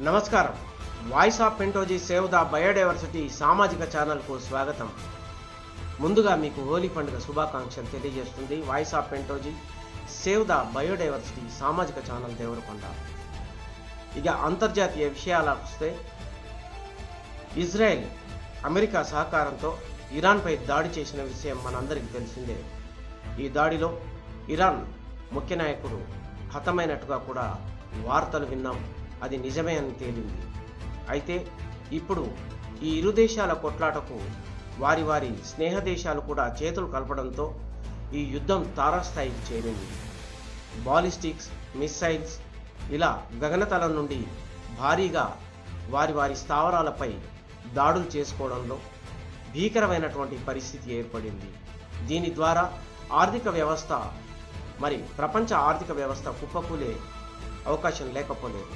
నమస్కారం. Voice of పెంటోజీ save the biodiversity సామాజిక ఛానల్కు స్వాగతం. ముందుగా మీకు హోలీ పండుగ శుభాకాంక్షలు తెలియజేస్తుంది వాయిస్ ఆఫ్ పెంటోజీ సేవ్ ద బయోడైవర్సిటీ సామాజిక ఛానల్ దేవరకొండ. ఇక అంతర్జాతీయ విషయాలకు వస్తే, ఇజ్రాయెల్ అమెరికా సహకారంతో ఇరాన్పై దాడి చేసిన విషయం మనందరికీ తెలిసిందే. ఈ దాడిలో ఇరాన్ ముఖ్య నాయకుడు హతమైనట్టుగా కూడా వార్తలు విన్నాం. అది నిజమే అని తేలింది. అయితే ఇప్పుడు ఈ ఇరు దేశాల కొట్లాటకు వారి వారి స్నేహ దేశాలు కూడా చేతులు కలపడంతో ఈ యుద్ధం తారాస్థాయికి చేరింది. బాలిస్టిక్స్, మిస్సైల్స్ ఇలా గగనతలం నుండి భారీగా వారి వారి స్థావరాలపై దాడులు చేసుకోవడంలో భీకరమైనటువంటి పరిస్థితి ఏర్పడింది. దీని ద్వారా ఆర్థిక వ్యవస్థ ప్రపంచ ఆర్థిక వ్యవస్థ కుప్పకూలే అవకాశం లేకపోలేదు.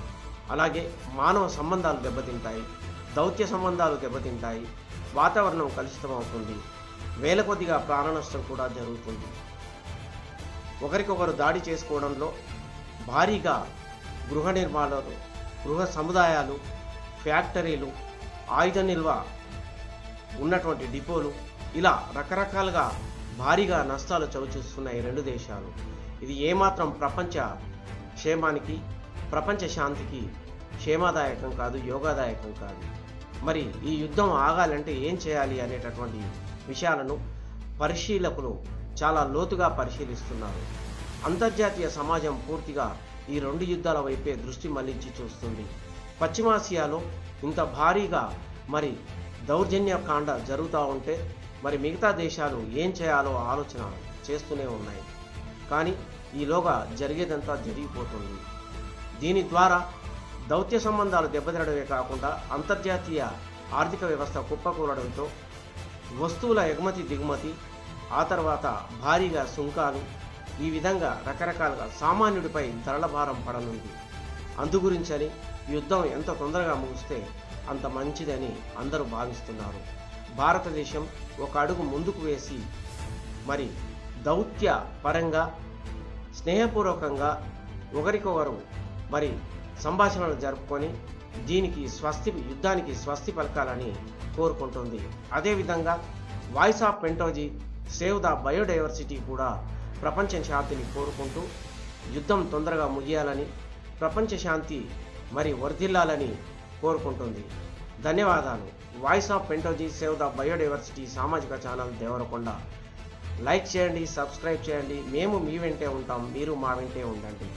అలాగే మానవ సంబంధాలు దెబ్బతింటాయి, దౌత్య సంబంధాలు దెబ్బతింటాయి, వాతావరణం కలుషితమవుతుంది, వేల కొద్దిగా ప్రాణ నష్టం కూడా జరుగుతుంది. ఒకరికొకరు దాడి చేసుకోవడంలో భారీగా గృహ నిర్మాణాలు, గృహ సముదాయాలు, ఫ్యాక్టరీలు, ఆయుధ నిల్వ ఉన్నటువంటి డిపోలు, ఇలా రకరకాలుగా భారీగా నష్టాలు చవిచూస్తున్నాయి రెండు దేశాలు. ఇది ఏమాత్రం ప్రపంచ క్షేమానికి, ప్రపంచ శాంతికి క్షేమదాయకం కాదు, యోగాదాయకం కాదు. మరి ఈ యుద్ధం ఆగాలంటే ఏం చేయాలి అనేటటువంటి విషయాలను పరిశీలకులు చాలా లోతుగా పరిశీలిస్తున్నారు. అంతర్జాతీయ సమాజం పూర్తిగా ఈ రెండు యుద్ధాల వైపే దృష్టి మళ్లించి చూస్తుంది. పశ్చిమాసియాలో ఇంత భారీగా దౌర్జన్యకాండ జరుగుతూ ఉంటే మిగతా దేశాలు ఏం చేయాలో ఆలోచన చేస్తూనే ఉన్నాయి. కానీ ఈలోగా జరిగేదంతా జరిగిపోతుంది. దీని ద్వారా దౌత్య సంబంధాలు దెబ్బతినడమే కాకుండా అంతర్జాతీయ ఆర్థిక వ్యవస్థ కుప్పకూలడంతో వస్తువుల ఎగుమతి దిగుమతి, ఆ తర్వాత భారీగా సుంకాలు, ఈ విధంగా రకరకాలుగా సామాన్యుడిపై ధరల భారం పడనుంది. అందుగురించని యుద్ధం ఎంత తొందరగా ముగిస్తే అంత మంచిదని అందరూ భావిస్తున్నారు. భారతదేశం ఒక అడుగు ముందుకు వేసి దౌత్య పరంగా స్నేహపూర్వకంగా ఒకరికొకరు సంభాషణలు జరుపుకొని యుద్ధానికి స్వస్తి పలకాలని కోరుకుంటుంది. అదేవిధంగా వాయిస్ ఆఫ్ పెంటోజీ సేవ్ ద బయోడైవర్సిటీ కూడా ప్రపంచ శాంతిని కోరుకుంటూ యుద్ధం తొందరగా ముగియాలని, ప్రపంచ శాంతి వర్ధిల్లాలని కోరుకుంటుంది. ధన్యవాదాలు. వాయిస్ ఆఫ్ పెంటోజీ సేవ్ ద బయోడైవర్సిటీ సామాజిక ఛానల్ దేవరకొండ. లైక్ చేయండి, సబ్స్క్రైబ్ చేయండి. మేము మీ వెంటే ఉంటాం, మీరు మా వెంటే ఉండండి.